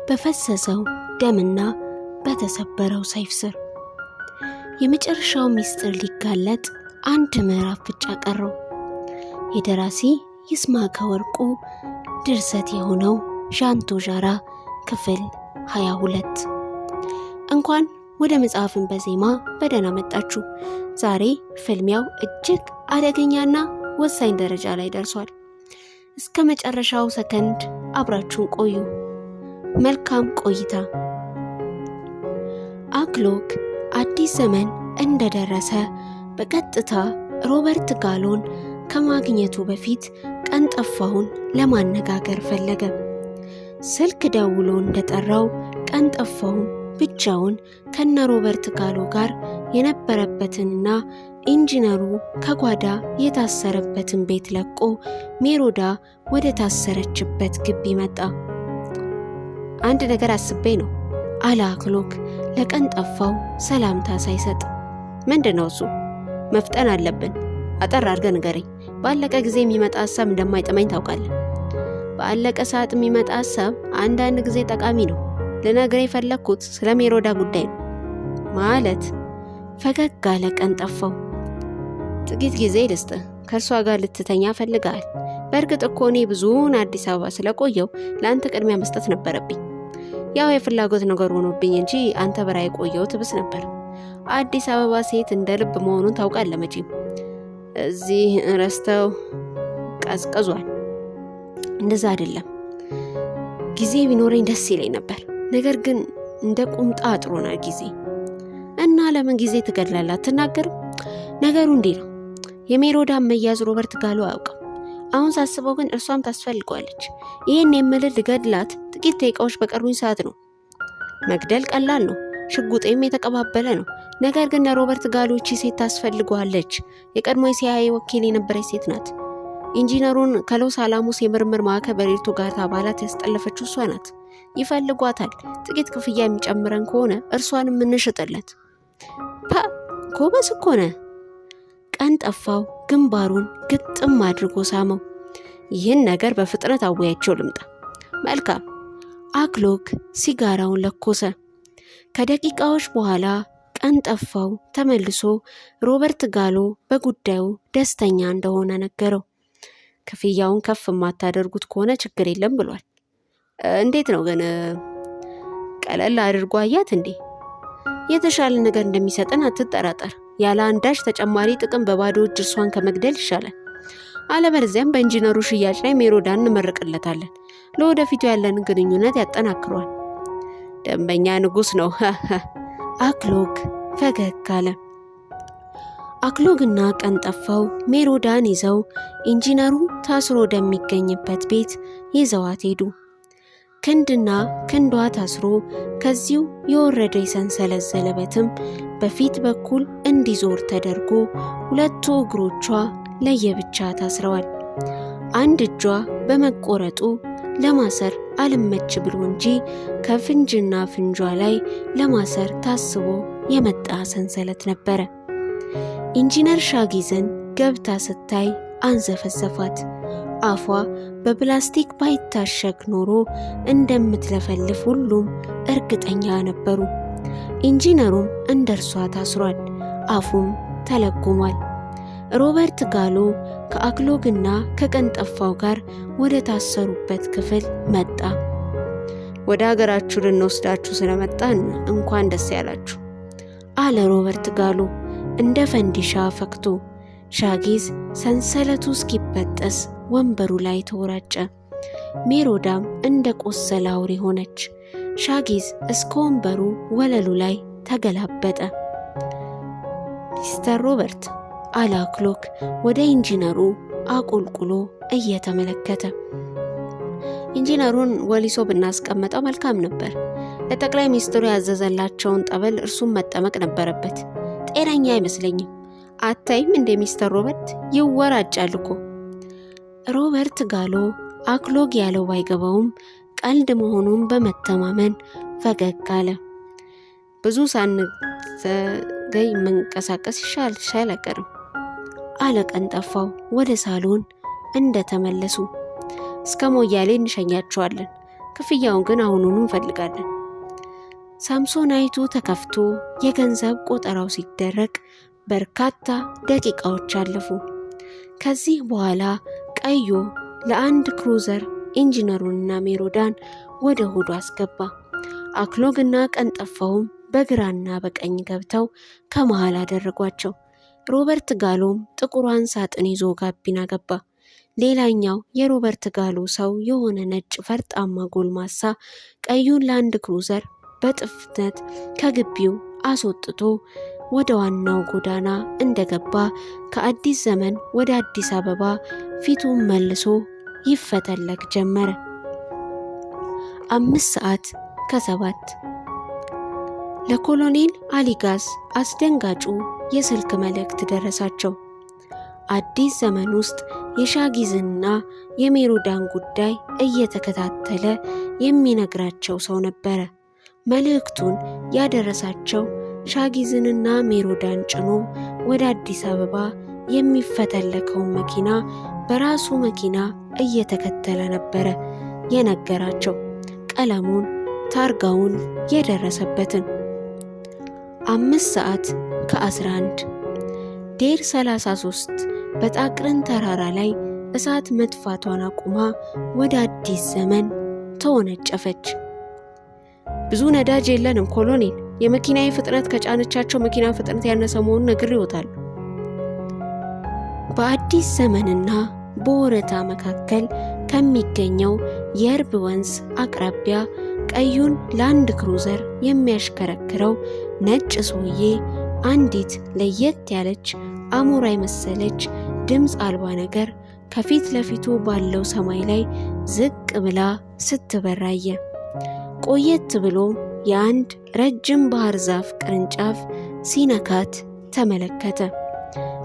በፈሰሰው ደምና በተሰበረው ሰይፍ ስር። የመጨረሻው ሚስጥር ሊጋለጥ አንድ ምዕራፍ ብቻ ቀረው። የደራሲ ይስማዕከ ወርቁ ድርሰት የሆነው ዣንቶ ዣራ ክፍል 22። እንኳን ወደ መጽሐፍን በዜማ በደህና መጣችሁ። ዛሬ ፍልሚያው እጅግ አደገኛና ወሳኝ ደረጃ ላይ ደርሷል። እስከ መጨረሻው ሰከንድ አብራችሁን ቆዩ። መልካም ቆይታ። አክሎግ አዲስ ዘመን እንደደረሰ በቀጥታ ሮበርት ጋሎን ከማግኘቱ በፊት ቀንጠፋውን ለማነጋገር ፈለገ። ስልክ ደውሎ እንደጠራው ቀንጠፋውን ብቻውን ከነ ሮበርት ጋሎ ጋር የነበረበትንና ኢንጂነሩ ከጓዳ የታሰረበትን ቤት ለቆ ሜሮዳ ወደ ታሰረችበት ግቢ መጣ። አንድ ነገር አስቤ ነው አለ አክሎግ ለቀንጠፋው ሰላምታ ሳይሰጥ። ምንድነው እሱ? መፍጠን አለብን። አጠር አድርገህ ንገረኝ። ባለቀ ጊዜ የሚመጣ ሀሳብ እንደማይጠመኝ ታውቃለህ። ባለቀ ሰዓት የሚመጣ ሀሳብ አንዳንድ ጊዜ ጠቃሚ ነው። ልነግርህ የፈለግኩት ስለ ሜሮዳ ጉዳይ ነው። ማለት? ፈገግ አለ ቀንጠፋው። ጥቂት ጊዜ ልስጥህ። ከእርሷ ጋር ልትተኛ ፈልገሃል። በእርግጥ እኮ እኔ ብዙውን አዲስ አበባ ስለቆየው ለአንተ ቅድሚያ መስጠት ነበረብኝ። ያው የፍላጎት ነገር ሆኖብኝ እንጂ አንተ በራ የቆየው ትብስ ነበር። አዲስ አበባ ሴት እንደ ልብ መሆኑን ታውቃለህ መቼም። እዚህ ረስተው ቀዝቅዟል። እንደዛ አይደለም። ጊዜ ቢኖረኝ ደስ ይለኝ ነበር። ነገር ግን እንደ ቁምጣ አጥሮናል ጊዜ። እና ለምን ጊዜ ትገድላለህ? አትናገርም? ነገሩ እንዲህ ነው። የሜሮዳ መያዝ ሮበርት ጋሎ አያውቅም። አሁን ሳስበው ግን እርሷም ታስፈልጓለች። ይህን የምልህ ልገድላት ጥቂት ደቂቃዎች በቀሩኝ ሰዓት ነው። መግደል ቀላል ነው። ሽጉጤም የተቀባበለ ነው። ነገር ግን ለሮበርት ጋሎ እቺ ሴት ታስፈልጓለች። የቀድሞ የሲአይኤ ወኪል የነበረች ሴት ናት። ኢንጂነሩን ከሎስ አላሞስ የምርምር ማዕከል በሬርቶ ጋር አባላት ያስጠለፈችው እሷ ናት። ይፈልጓታል። ጥቂት ክፍያ የሚጨምረን ከሆነ እርሷንም እንሽጥለት። ጎበዝ እኮ ነህ። ቀንጠፋው ግንባሩን ግጥም አድርጎ ሳመው። ይህን ነገር በፍጥነት አወያቸው ልምጣ። መልካም። አክሎግ ሲጋራውን ለኮሰ። ከደቂቃዎች በኋላ ቀንጠፋው ተመልሶ ሮበርት ጋሎ በጉዳዩ ደስተኛ እንደሆነ ነገረው። ክፍያውን ከፍ የማታደርጉት ከሆነ ችግር የለም ብሏል። እንዴት ነው ግን? ቀለል አድርጎ አያት እንዴ? የተሻለ ነገር እንደሚሰጠን አትጠራጠር። ያለ አንዳች ተጨማሪ ጥቅም በባዶ እጅ እርሷን ከመግደል ይሻላል። አለበለዚያም በኢንጂነሩ ሽያጭ ላይ ሜሮዳን እንመርቅለታለን። ለወደፊቱ ያለንን ግንኙነት ያጠናክሯል። ደንበኛ ንጉስ ነው። አክሎግ ፈገግ አለ። አክሎግና ቀንጠፋው ሜሮዳን ይዘው ኢንጂነሩ ታስሮ ወደሚገኝበት ቤት ይዘዋት ሄዱ። ክንድና ክንዷ ታስሮ ከዚሁ የወረደ የሰንሰለት ዘለበትም በፊት በኩል እንዲዞር ተደርጎ ሁለቱ እግሮቿ ለየብቻ ታስረዋል። አንድ እጇ በመቆረጡ ለማሰር አልመች ብሎ እንጂ ከፍንጅና ፍንጇ ላይ ለማሰር ታስቦ የመጣ ሰንሰለት ነበረ። ኢንጂነር ሻጊዝን ገብታ ስታይ አንዘፈዘፋት። አፏ በፕላስቲክ ባይታሸግ ኖሮ እንደምትለፈልፍ ሁሉም እርግጠኛ ነበሩ። ኢንጂነሩም እንደርሷ ታስሯል። አፉም ተለጉሟል። ሮበርት ጋሎ ከአክሎግና ከቀንጠፋው ጋር ወደ ታሰሩበት ክፍል መጣ። ወደ ሀገራችሁ ልንወስዳችሁ ስለመጣን እንኳን ደስ ያላችሁ አለ ሮበርት ጋሎ እንደ ፈንዲሻ ፈክቶ። ሻጊዝ ሰንሰለቱ እስኪበጠስ ወንበሩ ላይ ተወራጨ። ሜሮዳም እንደ ቆሰለ አውሬ ሆነች። ሻጊዝ እስከ ወንበሩ ወለሉ ላይ ተገላበጠ። ሚስተር ሮበርት አለ አክሎግ ወደ ኢንጂነሩ አቁልቁሎ እየተመለከተ። ኢንጂነሩን ወሊሶ ብናስቀመጠው መልካም ነበር። ለጠቅላይ ሚኒስትሩ ያዘዘላቸውን ጠበል እርሱም መጠመቅ ነበረበት። ጤነኛ አይመስለኝም። አታይም እንደ ሚስተር ሮበርት ይወራጫል እኮ። ሮበርት ጋሎ አክሎግ ያለው ባይገባውም ቀልድ መሆኑን በመተማመን ፈገግ አለ። ብዙ ሳንዘገይ መንቀሳቀስ ይሻል አይቀርም አለ ቀንጠፋው ወደ ሳሎን እንደተመለሱ። እስከ ሞያሌ እንሸኛቸዋለን። ክፍያውን ግን አሁኑኑ እንፈልጋለን። ሳምሶናይቱ ተከፍቶ የገንዘብ ቆጠራው ሲደረግ በርካታ ደቂቃዎች አለፉ። ከዚህ በኋላ ቀዮ ለአንድ ክሩዘር ኢንጂነሩንና ሜሮዳን ወደ ሆዱ አስገባ። አክሎግና ቀንጠፋውም በግራና በቀኝ ገብተው ከመሃል አደረጓቸው። ሮበርት ጋሎም ጥቁሯን ሳጥን ይዞ ጋቢና ገባ። ሌላኛው የሮበርት ጋሎ ሰው የሆነ ነጭ ፈርጣማ ጎልማሳ ቀዩን ላንድ ክሩዘር በጥፍነት ከግቢው አስወጥቶ ወደ ዋናው ጎዳና እንደገባ ከአዲስ ዘመን ወደ አዲስ አበባ ፊቱን መልሶ ይፈተለክ ጀመረ። 5:07 ለኮሎኔል አሊጋዝ አስደንጋጩ የስልክ መልእክት ደረሳቸው። አዲስ ዘመን ውስጥ የሻጊዝንና የሜሮዳን ጉዳይ እየተከታተለ የሚነግራቸው ሰው ነበረ። መልእክቱን ያደረሳቸው ሻጊዝንና ሜሮዳን ጭኖ ወደ አዲስ አበባ የሚፈተለከውን መኪና በራሱ መኪና እየተከተለ ነበረ የነገራቸው። ቀለሙን፣ ታርጋውን፣ የደረሰበትን። 5:11 ዴር 33 በጣቅርን ተራራ ላይ እሳት መጥፋቷን አቁማ ወደ አዲስ ዘመን ተወነጨፈች። ብዙ ነዳጅ የለንም ኮሎኔል፣ የመኪናዬ ፍጥነት ከጫነቻቸው መኪና ፍጥነት ያነሰ መሆኑን ነግሬዎታል። በአዲስ ዘመንና በወረታ መካከል ከሚገኘው የእርብ ወንዝ አቅራቢያ ቀዩን ላንድ ክሩዘር የሚያሽከረክረው ነጭ ሰውዬ አንዲት ለየት ያለች አሞራ የመሰለች ድምፅ አልባ ነገር ከፊት ለፊቱ ባለው ሰማይ ላይ ዝቅ ብላ ስትበራየ። ቆየት ብሎ የአንድ ረጅም ባህር ዛፍ ቅርንጫፍ ሲነካት ተመለከተ።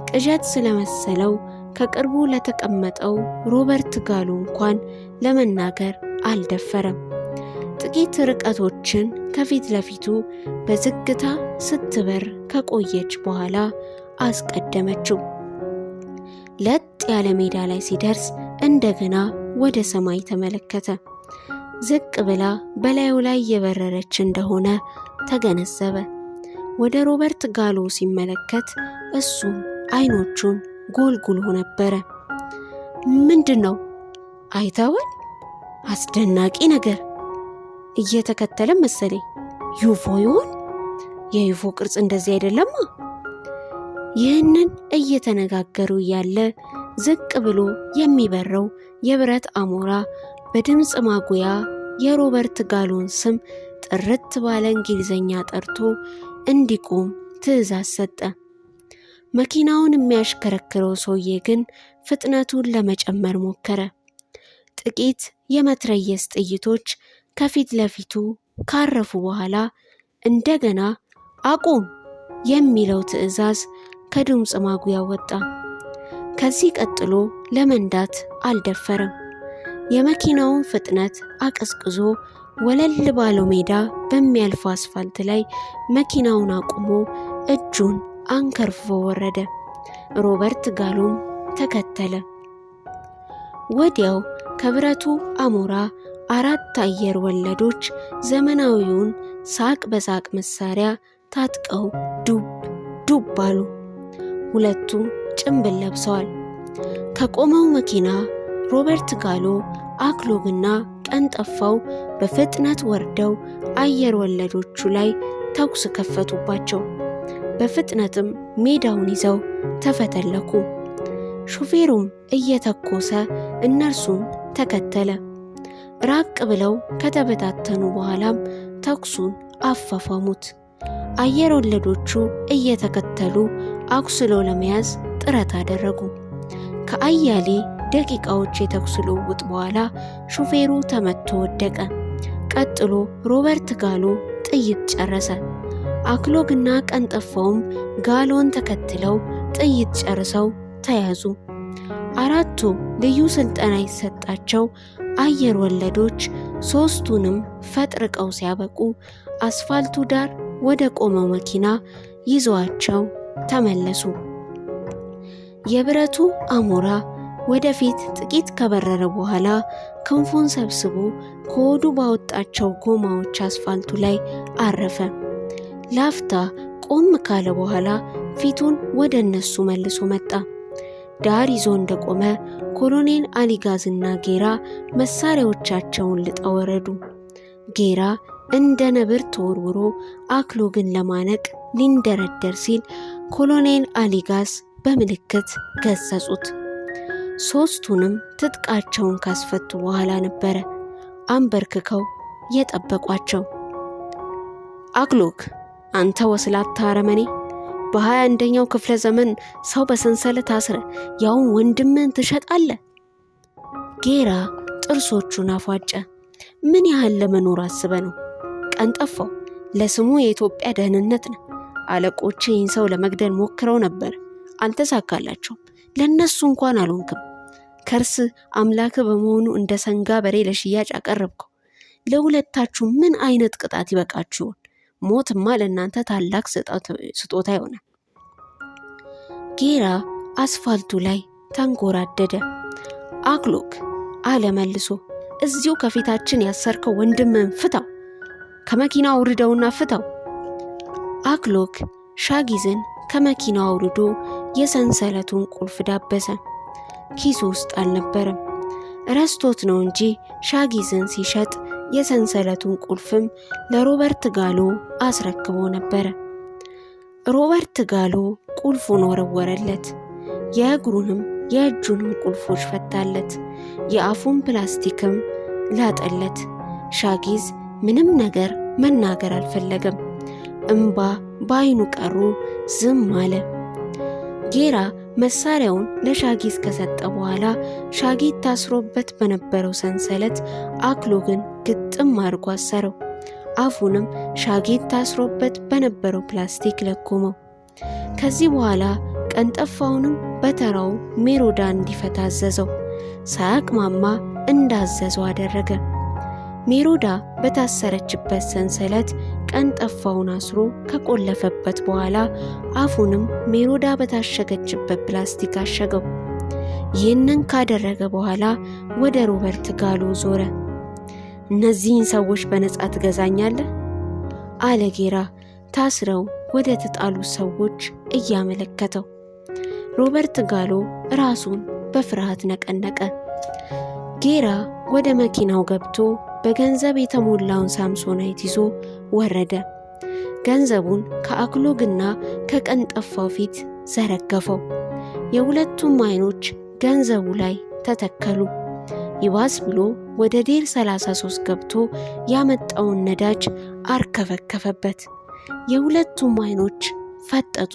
ቅዠት ስለመሰለው ከቅርቡ ለተቀመጠው ሮበርት ጋሎ እንኳን ለመናገር አልደፈረም። ጥቂት ርቀቶችን ከፊት ለፊቱ በዝግታ ስትበር ከቆየች በኋላ አስቀደመችው። ለጥ ያለ ሜዳ ላይ ሲደርስ እንደገና ወደ ሰማይ ተመለከተ። ዝቅ ብላ በላዩ ላይ የበረረች እንደሆነ ተገነዘበ። ወደ ሮበርት ጋሎ ሲመለከት እሱም አይኖቹን ጎልጉሎ ነበረ። ምንድነው? አይተዋል? አስደናቂ ነገር እየተከተለ መሰለኝ። ዩፎ ይሆን? የዩፎ ቅርጽ እንደዚህ አይደለማ። ይህንን እየተነጋገሩ ያለ ዝቅ ብሎ የሚበረው የብረት አሞራ በድምፅ ማጉያ የሮበርት ጋሎን ስም ጥርት ባለ እንግሊዘኛ ጠርቶ እንዲቆም ትዕዛዝ ሰጠ። መኪናውን የሚያሽከረክረው ሰውዬ ግን ፍጥነቱን ለመጨመር ሞከረ። ጥቂት የመትረየስ ጥይቶች ከፊት ለፊቱ ካረፉ በኋላ እንደገና አቁም የሚለው ትዕዛዝ ከድምፅ ማጉያ ወጣ። ከዚህ ቀጥሎ ለመንዳት አልደፈረም። የመኪናውን ፍጥነት አቀዝቅዞ ወለል ባለው ሜዳ በሚያልፈው አስፋልት ላይ መኪናውን አቁሞ እጁን አንከርፎ ወረደ። ሮበርት ጋሎም ተከተለ። ወዲያው ከብረቱ አሞራ 4 አየር ወለዶች ዘመናዊውን ሳቅ በሳቅ መሳሪያ ታጥቀው ዱብ ዱብ አሉ። ሁለቱም ጭንብል ለብሰዋል። ከቆመው መኪና ሮበርት ጋሎ፣ አክሎግና ቀንጠፋው በፍጥነት ወርደው አየር ወለዶቹ ላይ ተኩስ ከፈቱባቸው። በፍጥነትም ሜዳውን ይዘው ተፈተለኩ። ሹፌሩም እየተኮሰ እነርሱን ተከተለ። ራቅ ብለው ከተበታተኑ በኋላም ተኩሱን አፋፋሙት። አየር ወለዶቹ እየተከተሉ አኩስሎ ለመያዝ ጥረት አደረጉ። ከአያሌ ደቂቃዎች የተኩስ ልውውጥ በኋላ ሹፌሩ ተመቶ ወደቀ። ቀጥሎ ሮበርት ጋሎ ጥይት ጨረሰ። አክሎግና ቀንጠፋውም ጋሎን ተከትለው ጥይት ጨርሰው ተያዙ። 4ቱ ልዩ ስልጠና የተሰጣቸው አየር ወለዶች 3ቱንም ፈጥርቀው ሲያበቁ አስፋልቱ ዳር ወደ ቆመው መኪና ይዘዋቸው ተመለሱ። የብረቱ አሞራ ወደፊት ጥቂት ከበረረ በኋላ ክንፉን ሰብስቦ ከሆዱ ባወጣቸው ጎማዎች አስፋልቱ ላይ አረፈ። ላፍታ ቆም ካለ በኋላ ፊቱን ወደ እነሱ መልሶ መጣ። ዳር ይዞ እንደቆመ ኮሎኔል አሊጋዝና ጌራ መሳሪያዎቻቸውን ልጠው ወረዱ። ጌራ እንደ ነብር ተወርውሮ አክሎግን ለማነቅ ሊንደረደር ሲል ኮሎኔል አሊጋዝ በምልክት ገሰጹት። ሶስቱንም ትጥቃቸውን ካስፈቱ በኋላ ነበረ አንበርክከው የጠበቋቸው። አክሎግ፣ አንተ ወስላታ አረመኔ፣ በ21ኛው ክፍለ ዘመን ሰው በሰንሰለት አስረ ያውን ወንድምን ትሸጣለህ? ጌራ ጥርሶቹን አፏጨ። ምን ያህል ለመኖር አስበ ነው? ቀንጠፋው ለስሙ የኢትዮጵያ ደህንነት ነው። አለቆቼ ይህን ሰው ለመግደል ሞክረው ነበር፣ አልተሳካላቸውም። ለነሱ እንኳን አልሆንክም። ከርስ አምላክ በመሆኑ እንደ ሰንጋ በሬ ለሽያጭ አቀረብከው። ለሁለታችሁ ምን አይነት ቅጣት ይበቃችሁ? ሞትማ ለእናንተ ታላቅ ስጦታ ይሆናል። ጌራ አስፋልቱ ላይ ተንጎራደደ። አክሎግ አለ መልሶ፣ እዚሁ ከፊታችን ያሰርከው ወንድምን ፍታው፣ ከመኪናው አውርደውና ፍታው። አክሎግ ሻጊዝን ከመኪናው አውርዶ የሰንሰለቱን ቁልፍ ዳበሰ። ኪሱ ውስጥ አልነበረም። ረስቶት ነው እንጂ ሻጊዝን ሲሸጥ የሰንሰለቱን ቁልፍም ለሮበርት ጋሎ አስረክቦ ነበረ። ሮበርት ጋሎ ቁልፉን ወረወረለት። የእግሩንም የእጁንም ቁልፎች ፈታለት። የአፉን ፕላስቲክም ላጠለት። ሻጊዝ ምንም ነገር መናገር አልፈለገም። እንባ በአይኑ ቀሩ፣ ዝም አለ። ጌራ መሳሪያውን ለሻጊዝ ከሰጠ በኋላ ሻጊዝ ታስሮበት በነበረው ሰንሰለት አክሎግን ግጥም አድርጎ አሰረው። አፉንም ሻጊዝ ታስሮበት በነበረው ፕላስቲክ ለኮመው። ከዚህ በኋላ ቀንጠፋውንም በተራው ሜሮዳ እንዲፈታ አዘዘው። ሳያቅማማ እንዳዘዘው አደረገ። ሜሮዳ በታሰረችበት ሰንሰለት ቀንጠፋውን አስሮ ከቆለፈበት በኋላ አፉንም ሜሮዳ በታሸገችበት ፕላስቲክ አሸገው። ይህንን ካደረገ በኋላ ወደ ሮበርት ጋሎ ዞረ። እነዚህን ሰዎች በነጻ ትገዛኛለህ? አለ ጌራ ታስረው ወደ ተጣሉ ሰዎች እያመለከተው። ሮበርት ጋሎ ራሱን በፍርሃት ነቀነቀ። ጌራ ወደ መኪናው ገብቶ በገንዘብ የተሞላውን ሳምሶናይት ይዞ ወረደ። ገንዘቡን ከአክሎግና ከቀንጠፋው ፊት ዘረገፈው። የሁለቱም አይኖች ገንዘቡ ላይ ተተከሉ። ይባስ ብሎ ወደ ዴር 33 ገብቶ ያመጣውን ነዳጅ አርከፈከፈበት። የሁለቱም አይኖች ፈጠጡ።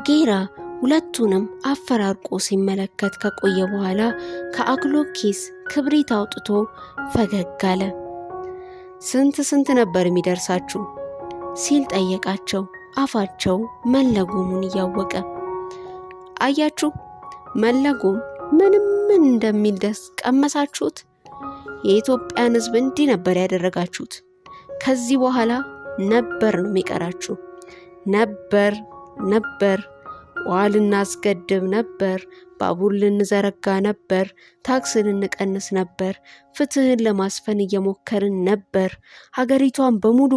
ጌራ ሁለቱንም አፈራርቆ ሲመለከት ከቆየ በኋላ ከአክሎግ ኪስ ክብሪት አውጥቶ ፈገግ አለ። ስንት ነበር የሚደርሳችሁ? ሲል ጠየቃቸው፣ አፋቸው መለጎሙን እያወቀ። አያችሁ፣ መለጎም ምንም እንደሚል ደስ ቀመሳችሁት። የኢትዮጵያን ሕዝብ እንዲህ ነበር ያደረጋችሁት። ከዚህ በኋላ ነበር ነው የሚቀራችሁ። ነበር ውሃ ልናስገድብ ነበር፣ ባቡር ልንዘረጋ ነበር፣ ታክስ ልንቀንስ ነበር፣ ፍትህን ለማስፈን እየሞከርን ነበር፣ ሀገሪቷን በሙሉ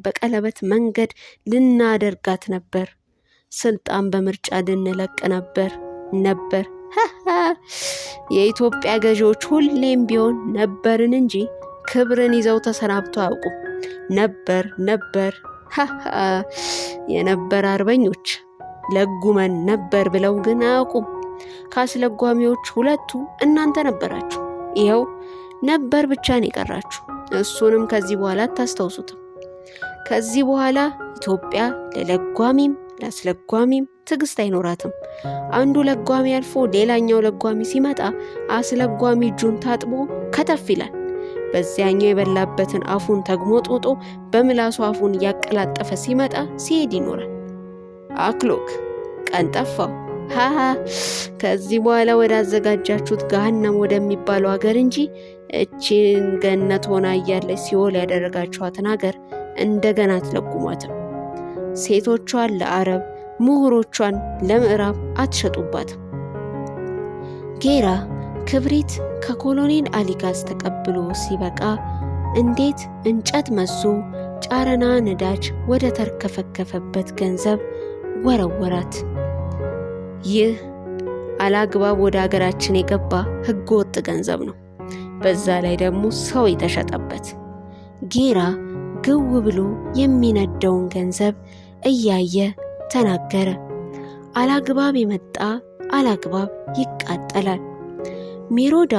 በቀለበት መንገድ ልናደርጋት ነበር፣ ስልጣን በምርጫ ልንለቅ ነበር። የኢትዮጵያ ገዢዎች ሁሌም ቢሆን ነበርን እንጂ ክብርን ይዘው ተሰናብተው አያውቁም። ነበር የነበር አርበኞች ለጉመን ነበር ብለው ግን አያውቁም። ካስለጓሚዎች ሁለቱ እናንተ ነበራችሁ። ይኸው ነበር ብቻ ነው የቀራችሁ። እሱንም ከዚህ በኋላ አታስታውሱትም። ከዚህ በኋላ ኢትዮጵያ ለለጓሚም ለአስለጓሚም ትዕግስት አይኖራትም። አንዱ ለጓሚ አልፎ ሌላኛው ለጓሚ ሲመጣ አስለጓሚ እጁን ታጥቦ ከተፍ ይላል። በዚያኛው የበላበትን አፉን ተግሞጥሞጦ በምላሱ አፉን እያቀላጠፈ ሲመጣ ሲሄድ ይኖራል። አክሎግ ቀንጠፋው፣ ከዚህ በኋላ ወደ አዘጋጃችሁት ገሃነም ወደሚባለው ሀገር እንጂ እቺን ገነት ሆና እያለች ሲኦል ያደረጋችኋትን ሀገር እንደገና አትለጉሟትም። ሴቶቿን ለአረብ፣ ምሁሮቿን ለምዕራብ አትሸጡባትም። ጌራ ክብሪት ከኮሎኔል አሊጋዝ ተቀብሎ ሲበቃ እንዴት እንጨት መዞ ጫረና ነዳጅ ወደ ተርከፈከፈበት ገንዘብ ወረወራት። ይህ አላግባብ ወደ ሀገራችን የገባ ህገወጥ ገንዘብ ነው። በዛ ላይ ደግሞ ሰው የተሸጠበት። ጌራ ግው ብሎ የሚነደውን ገንዘብ እያየ ተናገረ። አላግባብ የመጣ አላግባብ ይቃጠላል። ሜሮዳ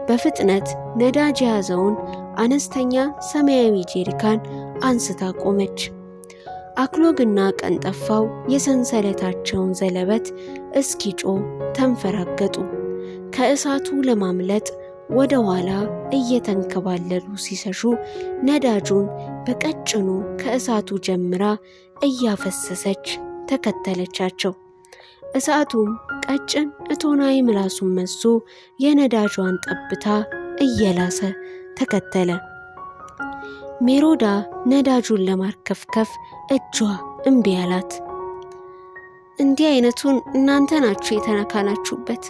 በፍጥነት ነዳጅ የያዘውን አነስተኛ ሰማያዊ ጄሪካን አንስታ ቆመች። አክሎግና ቀንጠፋው የሰንሰለታቸውን ዘለበት እስኪጮ ተንፈራገጡ። ከእሳቱ ለማምለጥ ወደ ኋላ እየተንከባለሉ ሲሸሹ ነዳጁን በቀጭኑ ከእሳቱ ጀምራ እያፈሰሰች ተከተለቻቸው። እሳቱም ቀጭን እቶናዊ ምላሱን መዞ የነዳጇን ጠብታ እየላሰ ተከተለ። ሜሮዳ ነዳጁን ለማርከፍከፍ እጇ እምቢ አላት። እንዲህ አይነቱን እናንተ ናችሁ የተነካናችሁበት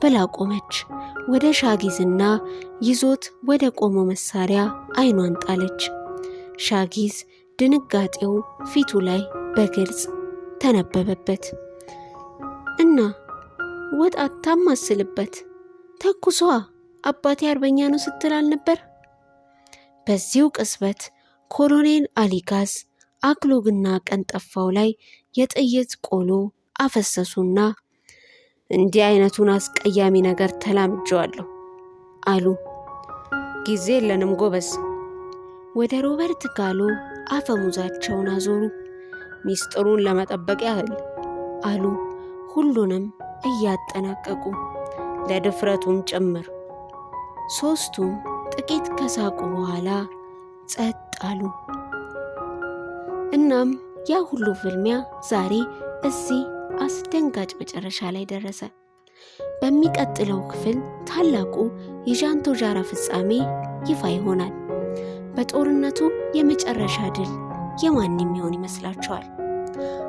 ብላ ቆመች። ወደ ሻጊዝና ይዞት ወደ ቆመው መሳሪያ አይኗን ጣለች። ሻጊዝ ድንጋጤው ፊቱ ላይ በግልጽ ተነበበበት። እና ወጥ አታማስልበት፣ ተኩሷ አባቴ አርበኛ ነው ስትል አልነበር? በዚሁ ቅጽበት ኮሎኔል አሊጋዝ አክሎግና ቀንጠፋው ላይ የጥይት ቆሎ አፈሰሱና እንዲህ አይነቱን አስቀያሚ ነገር ተላምጄዋለሁ አሉ። ጊዜ የለንም ጎበዝ። ወደ ሮበርት ጋሎ አፈሙዛቸውን አዞሩ። ሚስጥሩን ለመጠበቅ ያህል አሉ፣ ሁሉንም እያጠናቀቁ ለድፍረቱም ጭምር። ሶስቱም ጥቂት ከሳቁ በኋላ ጸጥ አሉ። እናም ያ ሁሉ ፍልሚያ ዛሬ እዚህ አስደንጋጭ መጨረሻ ላይ ደረሰ። በሚቀጥለው ክፍል ታላቁ የዣንቶዣራ ፍጻሜ ይፋ ይሆናል። በጦርነቱ የመጨረሻ ድል የማን የሚሆን ይመስላችኋል?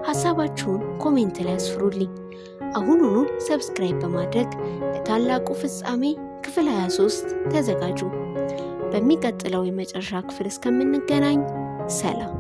ሐሳባችሁን ኮሜንት ላይ አስፍሩልኝ። አሁኑኑ ሰብስክራይብ በማድረግ ለታላቁ ፍጻሜ ክፍል 23 ተዘጋጁ። በሚቀጥለው የመጨረሻ ክፍል እስከምንገናኝ ሰላም።